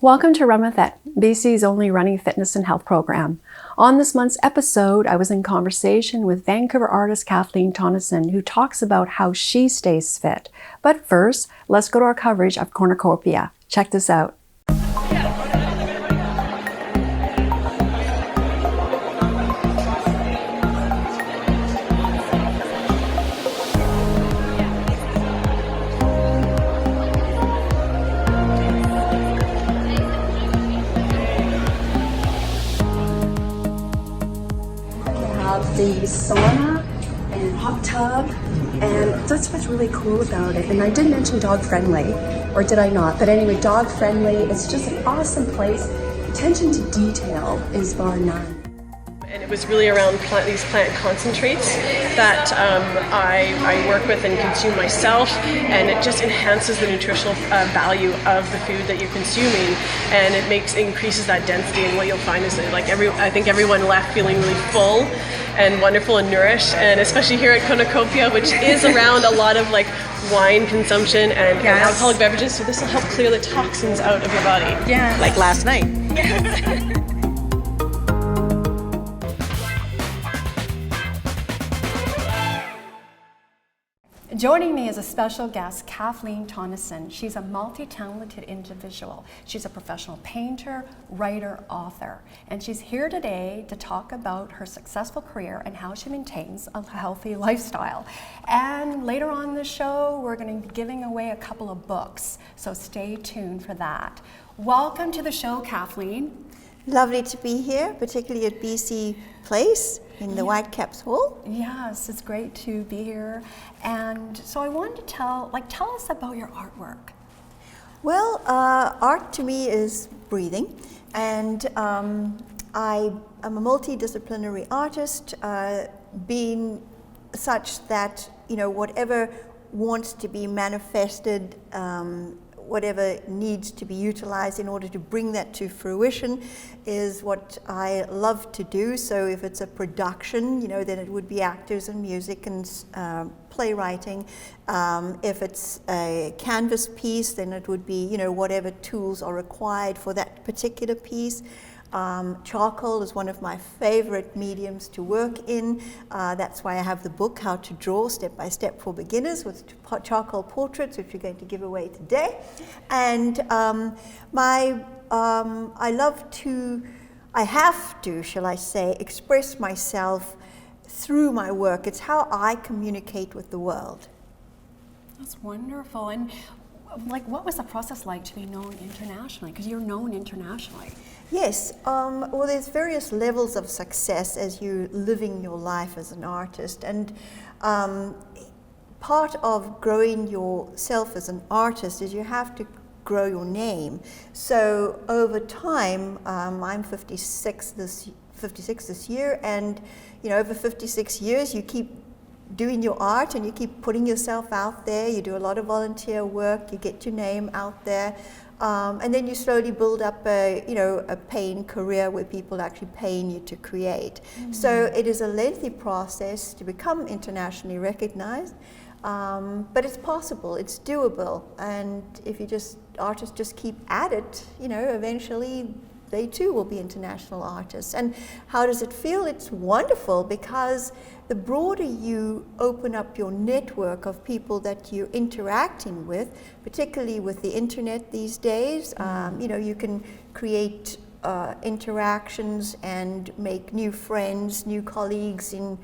Welcome to Run With It, BC's only running fitness and health program. On this month's episode, I was in conversation with Vancouver artist Kathleen Tonnison, who talks about how she stays fit. But first, let's go to our coverage of Cornucopia. Check this out. The sauna and hot tub, and that's what's really cool about it. And I did mention dog friendly, or did I not? But anyway, dog friendly. It's just an awesome place. Attention to detail is bar none. And it was really around these plant concentrates that I work with and consume myself, and it just enhances the nutritional value of the food that you're consuming, and it increases that density. And what you'll find is that I think everyone left feeling really full and wonderful and nourished, and especially here at Cornucopia, which is around a lot of wine consumption and alcoholic beverages, so this will help clear the toxins out of your body. Yeah, like last night. Joining me is a special guest, Kathleen Tonnison. She's a multi-talented individual. She's a professional painter, writer, author, and she's here today to talk about her successful career and how she maintains a healthy lifestyle. And later on in the show, we're going to be giving away a couple of books, so stay tuned for that. Welcome to the show, Kathleen. Lovely to be here, particularly at BC Place in the Whitecaps Hall. Yes, it's great to be here. And so I wanted to tell us about your artwork. Well, art to me is breathing, and I am a multidisciplinary artist, being such that, whatever wants to be manifested, whatever needs to be utilized in order to bring that to fruition is what I love to do. So if it's a production, then it would be actors and music and playwriting. If it's a canvas piece, then it would be, whatever tools are required for that particular piece. Charcoal is one of my favorite mediums to work in. That's why I have the book, How to Draw Step by Step for Beginners, with charcoal portraits, which we're going to give away today. And I have to, shall I say, express myself through my work. It's how I communicate with the world. That's wonderful. And what was the process like to be known internationally? Because you're known internationally. Yes, well, there's various levels of success as you're living your life as an artist, and part of growing yourself as an artist is you have to grow your name. So over time, I'm 56 this year, and over 56 years, you keep doing your art and you keep putting yourself out there. You do a lot of volunteer work. You get your name out there. And then you slowly build up a paying career where people actually paying you to create. Mm-hmm. So it is a lengthy process to become internationally recognized, but it's possible, it's doable. And if artists just keep at it, eventually they too will be international artists. And how does it feel? It's wonderful, because the broader you open up your network of people that you're interacting with, particularly with the internet these days, you can create interactions and make new friends, new colleagues in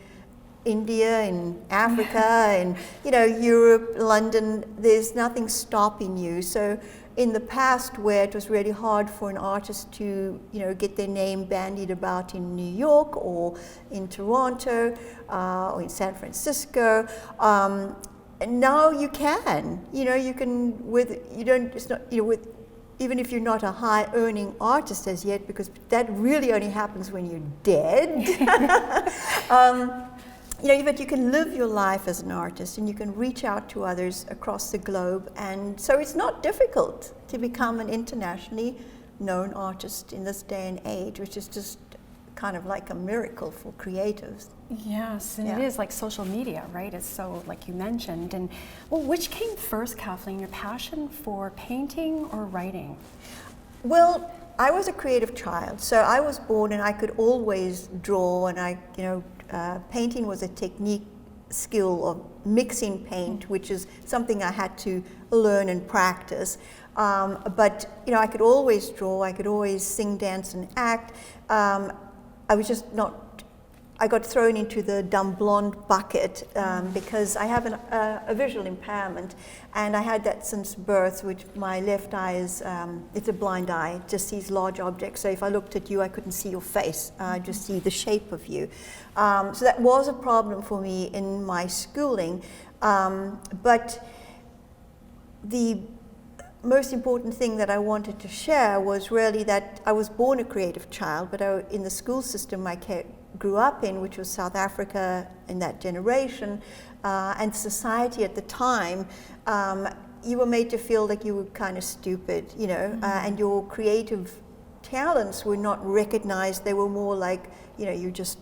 India, in Africa, and Europe, London. There's nothing stopping you. So in the past, where it was really hard for an artist to get their name bandied about in New York or in Toronto or in San Francisco, now you can. You can even if you're not a high earning artist as yet, because that really only happens when you're dead. But you can live your life as an artist, and you can reach out to others across the globe, and so it's not difficult to become an internationally known artist in this day and age, which is just kind of like a miracle for creatives. Yes, and it is like social media, right? It's so, like you mentioned. And which came first, Kathleen, your passion for painting or writing? Well, I was a creative child, so I was born and I could always draw, and painting was a technique skill of mixing paint, which is something I had to learn and practice. But I could always draw, I could always sing, dance, and act. I was just not. I got thrown into the dumb blonde bucket because I have a visual impairment, and I had that since birth, which my left eye is, it's a blind eye, it just sees large objects. So if I looked at you, I couldn't see your face, I just see the shape of you. So that was a problem for me in my schooling, but the most important thing that I wanted to share was really that I was born a creative child, but in the school system I grew up in, which was South Africa in that generation, and society at the time, you were made to feel like you were kind of stupid, and your creative talents were not recognized. They were more like, you're just,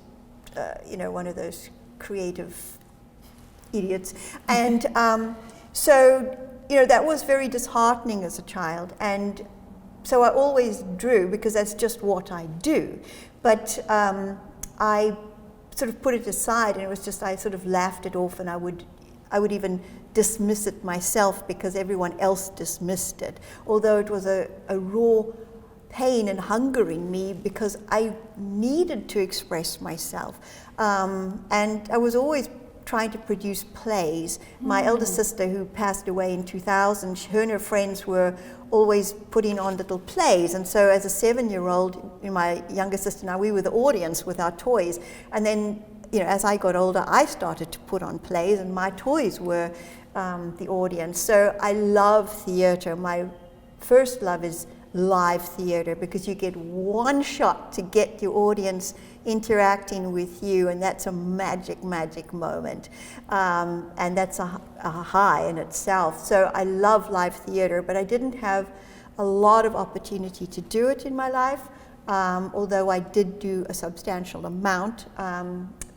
one of those creative idiots. And so, that was very disheartening as a child. And so I always drew because that's just what I do. But I sort of put it aside, and it was just, I sort of laughed it off, and I would even dismiss it myself because everyone else dismissed it. Although it was a raw pain and hunger in me because I needed to express myself. And I was always trying to produce plays. My elder sister, who passed away in 2000, her and her friends were always putting on little plays, and so as a 7-year-old, my younger sister and I, we were the audience with our toys. And then, as I got older, I started to put on plays, and my toys were the audience. So I love theater. My first love is live theater, because you get one shot to get your audience interacting with you, and that's a magic moment, and that's a high in itself. So I love live theater, but I didn't have a lot of opportunity to do it in my life, although I did do a substantial amount.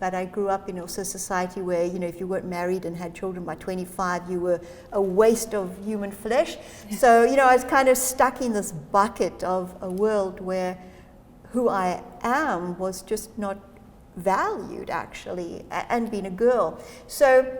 But I grew up in also a society where, if you weren't married and had children by 25, you were a waste of human flesh. So, I was kind of stuck in this bucket of a world where who I am was just not valued, actually, and being a girl. So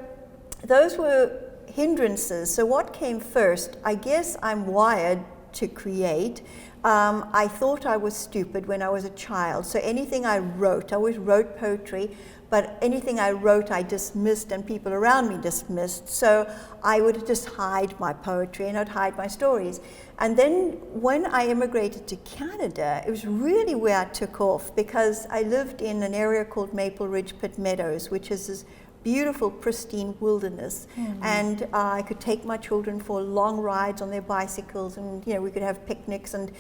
those were hindrances. So what came first? I guess I'm wired to create. I thought I was stupid when I was a child. So anything I wrote, I always wrote poetry, but anything I wrote I dismissed, and people around me dismissed. So I would just hide my poetry, and I'd hide my stories. And then when I immigrated to Canada, it was really where I took off, because I lived in an area called Maple Ridge Pit Meadows, which is this beautiful, pristine wilderness. And I could take my children for long rides on their bicycles, and we could have picnics and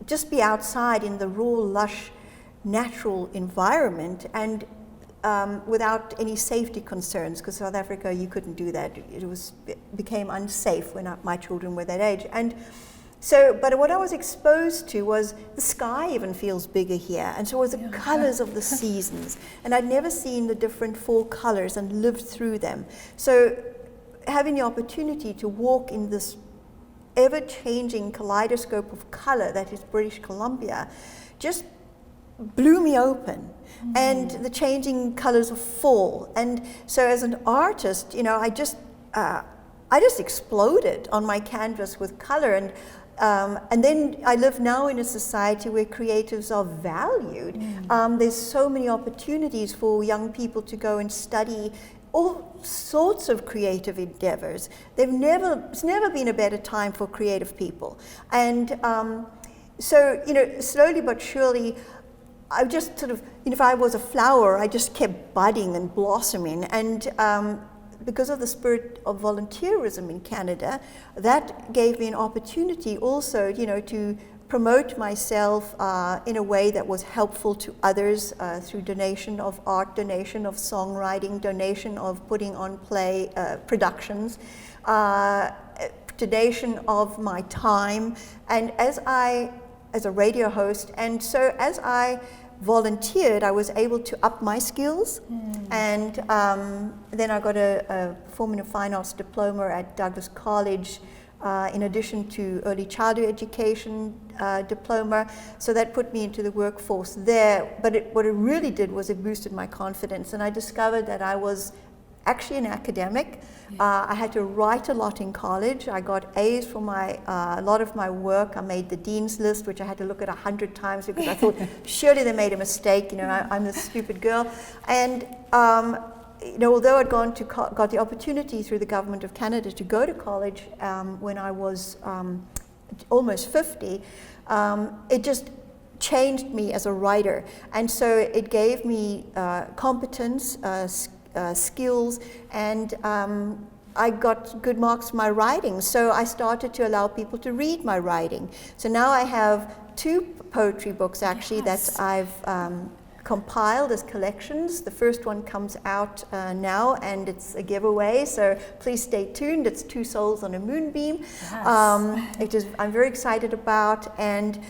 just be outside in the raw, lush, natural environment, and without any safety concerns, because South Africa, you couldn't do that. It became unsafe when my children were that age. And so, but what I was exposed to was the sky even feels bigger here, and so was the colors of the seasons. And I'd never seen the different 4 colors and lived through them. So having the opportunity to walk in this ever-changing kaleidoscope of color that is British Columbia just blew me open. And the changing colors of fall. And so as an artist, I just exploded on my canvas with color. And then I live now in a society where creatives are valued. There's so many opportunities for young people to go and study all sorts of creative endeavors. It's never been a better time for creative people. And so, slowly but surely, I just sort of, if I was a flower, I just kept budding and blossoming. And because of the spirit of volunteerism in Canada, that gave me an opportunity also, to promote myself in a way that was helpful to others through donation of art, donation of songwriting, donation of putting on play productions, donation of my time, and as a radio host. And so as I volunteered, I was able to up my skills, and then I got a Performing and Fine Arts diploma at Douglas College in addition to early childhood education diploma. So that put me into the workforce there. But what it really did was it boosted my confidence, and I discovered that I was actually an academic. I had to write a lot in college. I got A's for a lot of my work. I made the dean's list, which I had to look at 100 times because I thought surely they made a mistake. I'm this stupid girl. And although I'd got the opportunity through the government of Canada to go to college when I was almost 50, it just changed me as a writer. And so it gave me competence, skills, and I got good marks for my writing. So I started to allow people to read my writing. So now I have 2 poetry books actually that I've compiled as collections. The first one comes out now, and it's a giveaway, so please stay tuned. It's 2 Souls on a Moonbeam. I'm very excited about, and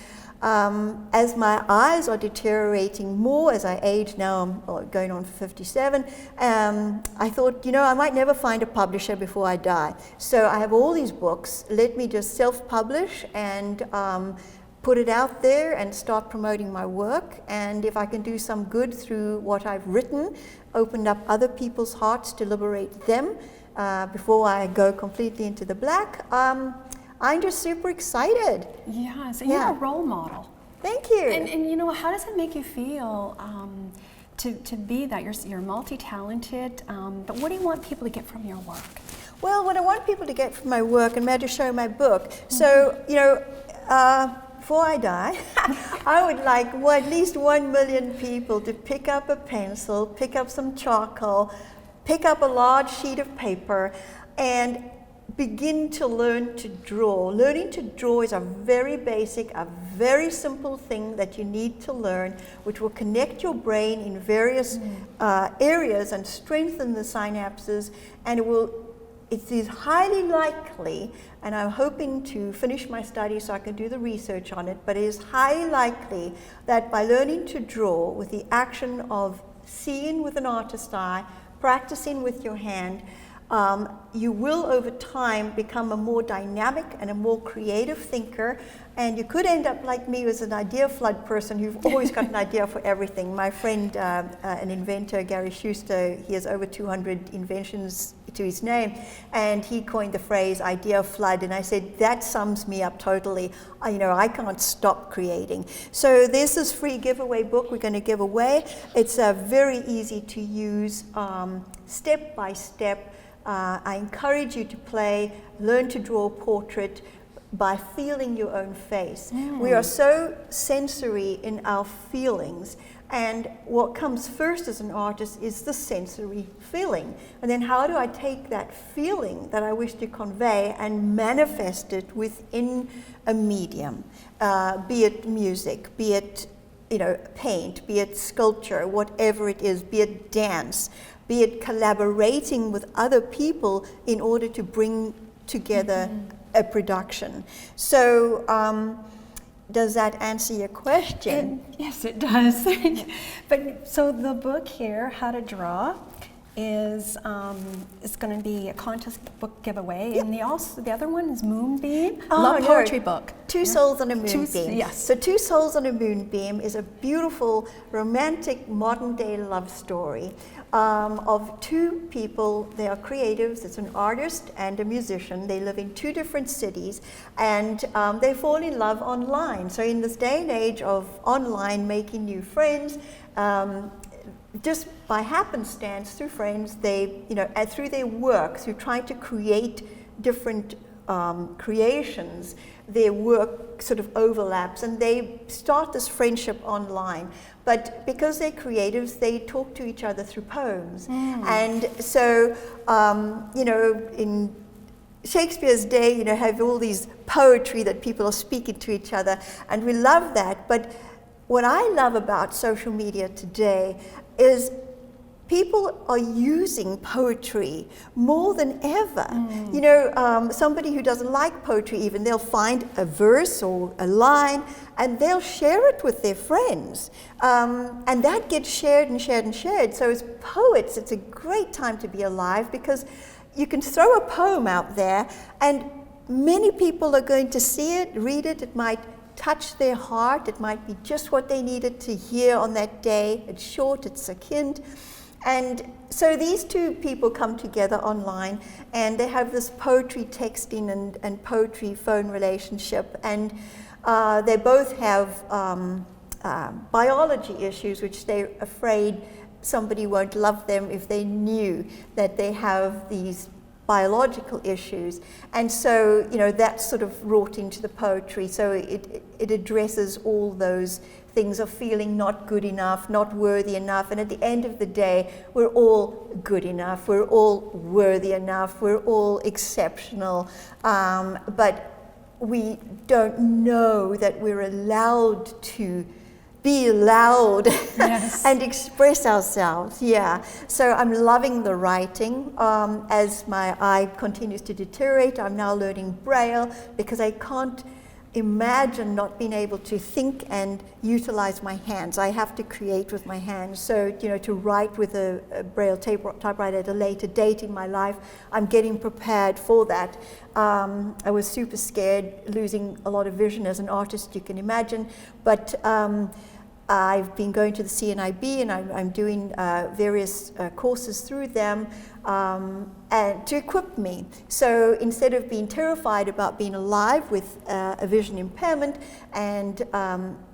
as my eyes are deteriorating more as I age, now I'm going on for 57, I thought, I might never find a publisher before I die. So I have all these books. Let me just self-publish and put it out there and start promoting my work. And if I can do some good through what I've written, open up other people's hearts to liberate them before I go completely into the black, I'm just super excited. Yeah, so you're a role model. Thank you. And how does it make you feel to be that? You're multi-talented, but what do you want people to get from your work? Well, what I want people to get from my work, and may I just show my book. So, before I die, I would like at least 1 million people to pick up a pencil, pick up some charcoal, pick up a large sheet of paper, and begin to learn to draw. Learning to draw is a very basic, a very simple thing that you need to learn, which will connect your brain in various areas and strengthen the synapses, and it is highly likely, and I'm hoping to finish my study so I can do the research on it, but it is highly likely that by learning to draw with the action of seeing with an artist's eye, practicing with your hand, you will over time become a more dynamic and a more creative thinker, and you could end up like me as an idea flood person who've always got an idea for everything. My friend, an inventor, Gary Schuster, he has over 200 inventions to his name, and he coined the phrase idea flood, and I said that sums me up totally. I can't stop creating. So there's this free giveaway book we're going to give away. It's very easy to use, step by step. I encourage you to learn to draw a portrait by feeling your own face. We are so sensory in our feelings, and what comes first as an artist is the sensory feeling. And then how do I take that feeling that I wish to convey and manifest it within a medium, be it music, be it paint, be it sculpture, whatever it is, be it dance, be it collaborating with other people in order to bring together a production. So does that answer your question? Yes, it does. But so the book here, How to Draw, is going to be a contest book giveaway, and the other one is Moonbeam, love poetry book. 2 Souls on a Moonbeam. Yes. So 2 Souls on a Moonbeam is a beautiful, romantic, modern-day love story of 2 people. They are creatives. It's an artist and a musician. They live in 2 different cities, and they fall in love online. So in this day and age of online making new friends, just by happenstance, through friends, they, through their work, through trying to create different creations, their work sort of overlaps, and they start this friendship online. But because they're creatives, they talk to each other through poems. And so, in Shakespeare's day, have all these poetry that people are speaking to each other, and we love that. But what I love about social media today is people are using poetry more than ever. Somebody who doesn't like poetry even, they'll find a verse or a line and they'll share it with their friends. And that gets shared and shared and shared. So as poets, it's a great time to be alive because you can throw a poem out there and many people are going to see it, read it. It might touch their heart. It might be just what they needed to hear on that day. It's short, it's succinct. And so these two people come together online, and they have this poetry texting and poetry phone relationship. And they both have biology issues, which they're afraid somebody won't love them if they knew that they have these biological issues. And so, that's sort of wrought into the poetry. So it addresses all those things of feeling not good enough, not worthy enough. And at the end of the day, we're all good enough. We're all worthy enough. We're all exceptional. But we don't know that we're allowed to be loud yes. and express ourselves. Yeah. So I'm loving the writing. As my eye continues to deteriorate, I'm now learning Braille because I can't imagine not being able to think and utilize my hands. I have to create with my hands. So, to write with a Braille typewriter at a later date in my life, I'm getting prepared for that. I was super scared, losing a lot of vision as an artist, you can imagine. But I've been going to the CNIB, and I'm doing various courses through them and to equip me. So instead of being terrified about being alive with a vision impairment and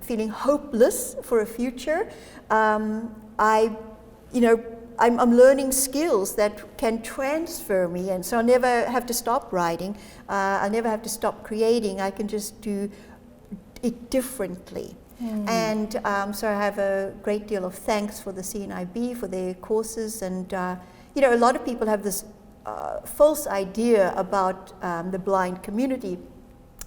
feeling hopeless for a future, I'm learning skills that can transfer me, and so I'll never have to stop writing. I'll never have to stop creating. I can just do it differently. And so I have a great deal of thanks for the CNIB for their courses. And a lot of people have this false idea about the blind community.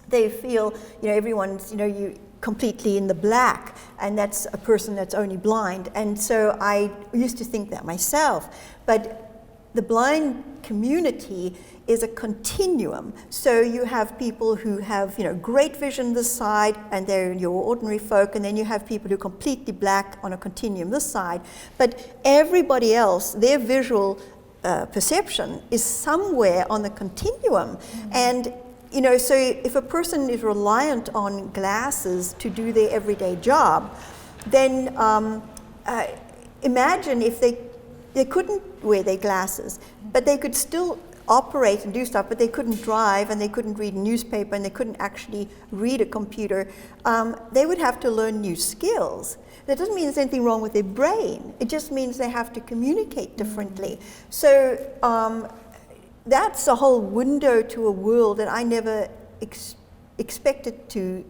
They feel everyone's you completely in the black, and that's a person that's only blind. And so I used to think that myself, but the blind community is a continuum. So you have people who have great vision this side, and they're your ordinary folk, and then you have people who are completely black on a continuum this side. But everybody else, their visual perception is somewhere on the continuum. And so if a person is reliant on glasses to do their everyday job, then imagine if they couldn't wear their glasses, but they could still operate and do stuff, but they couldn't drive, and they couldn't read a newspaper, and they couldn't actually read a computer. They would have to learn new skills. That doesn't mean there's anything wrong with their brain. It just means they have to communicate differently. So that's a whole window to a world that I never expected to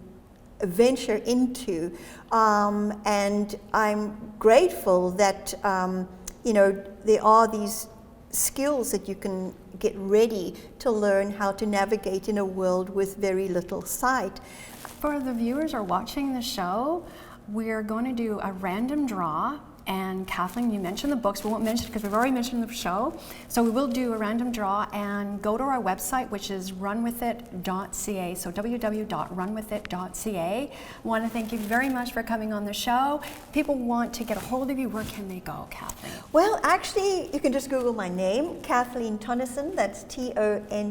venture into. And I'm grateful that there are these skills that you can get ready to learn how to navigate in a world with very little sight. For the viewers who are watching the show, we're going to do a random draw. And Kathleen, you mentioned the books. We won't mention it because we've already mentioned the show. So we will do a random draw, and go to our website, which is runwithit.ca. So www.runwithit.ca. I want to thank you very much for coming on the show. People want to get a hold of you. Where can they go, Kathleen? Well, actually, you can just Google my name, Kathleen Tonnison. That's Tonnesen.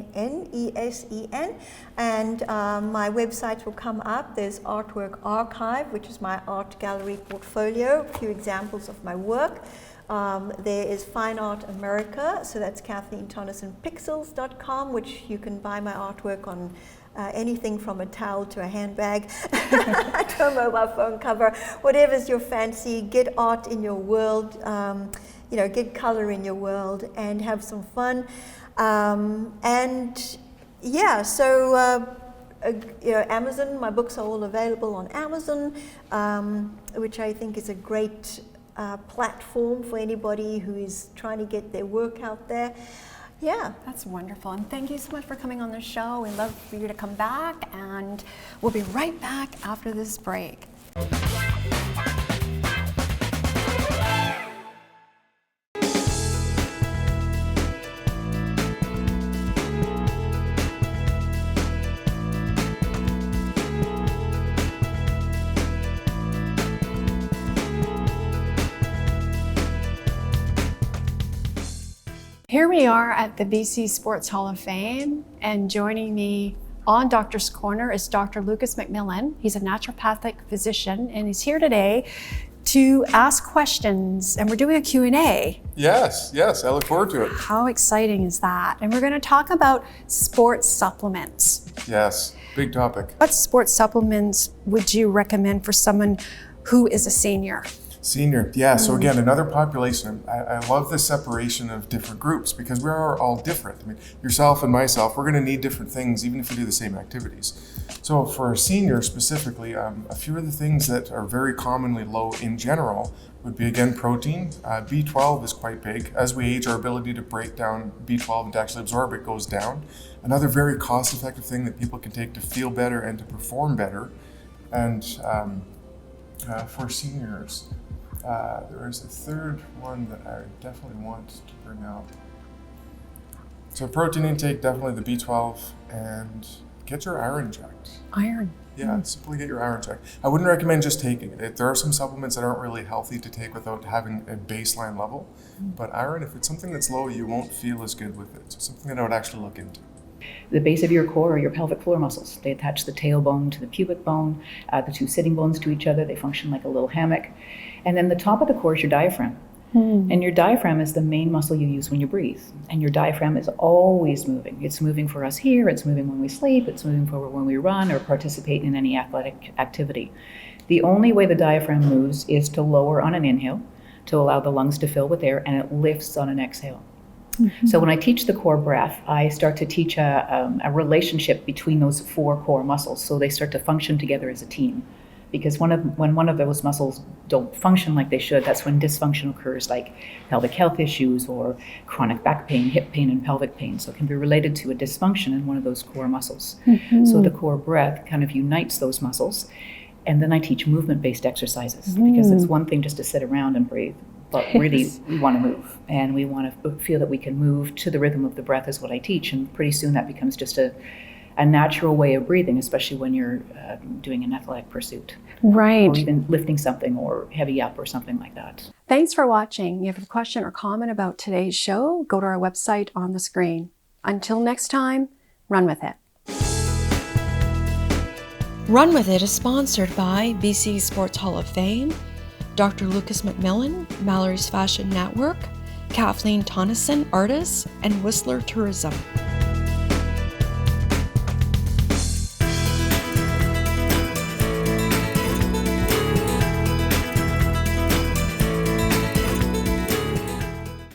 And my website will come up. There's Artwork Archive, which is my art gallery portfolio, a few examples of my work. There is Fine Art America, so that's KathleenTonnisonPixels.com, which you can buy my artwork on anything from a towel to a handbag to a mobile phone cover, whatever's your fancy. Get art in your world, get color in your world, and have some fun. Amazon, my books are all available on Amazon, which I think is a great platform for anybody who is trying to get their work out there. Yeah. That's wonderful. And thank you so much for coming on the show. We'd love for you to come back, and we'll be right back after this break. Here we are at the BC Sports Hall of Fame, and joining me on Doctor's Corner is Dr. LucasMacmillan. He's a naturopathic physician, and he's here today to ask questions, and we're doing a Q&A. Yes, I look forward to it. How exciting is that? And we're going to talk about sports supplements. Yes, big topic. What sports supplements would you recommend for someone who is a senior? Senior, yeah, so again, another population. I love the separation of different groups because we are all different. I mean, yourself and myself, we're gonna need different things even if we do the same activities. So for a senior specifically, a few of the things that are very commonly low in general would be, again, protein. B12 is quite big. As we age, our ability to break down B12 and to actually absorb it goes down. Another very cost-effective thing that people can take to feel better and to perform better. And for seniors, there is a third one that I definitely want to bring up. So protein intake, definitely the B12, and get your iron checked. Iron. Yeah, simply get your iron checked. I wouldn't recommend just taking it. There are some supplements that aren't really healthy to take without having a baseline level. But iron, if it's something that's low, you won't feel as good with it. So something that I would actually look into. The base of your core are your pelvic floor muscles. They attach the tailbone to the pubic bone, the two sitting bones to each other. They function like a little hammock. And then the top of the core is your diaphragm. And your diaphragm is the main muscle you use when you breathe. And your diaphragm is always moving. It's moving for us here, it's moving when we sleep, it's moving for when we run or participate in any athletic activity. The only way the diaphragm moves is to lower on an inhale, to allow the lungs to fill with air, and it lifts on an exhale. So when I teach the core breath, I start to teach a relationship between those four core muscles, so they start to function together as a team. Because when one of those muscles don't function like they should, that's when dysfunction occurs, like pelvic health issues or chronic back pain, hip pain, and pelvic pain. So it can be related to a dysfunction in one of those core muscles. So the core breath kind of unites those muscles. And then I teach movement-based exercises, because it's one thing just to sit around and breathe, but really we want to move, and we want to feel that we can move to the rhythm of the breath is what I teach. And pretty soon that becomes just a natural way of breathing, especially when you're doing an athletic pursuit. Right. Or even lifting something or heavy up or something like that. Thanks for watching. If you have a question or comment about today's show, go to our website on the screen. Until next time, run with it. Run With It is sponsored by BC Sports Hall of Fame, Dr. LucasMacmillan, Mallory's Fashion Network, Kathleen Tonnesen, artist, and Whistler Tourism.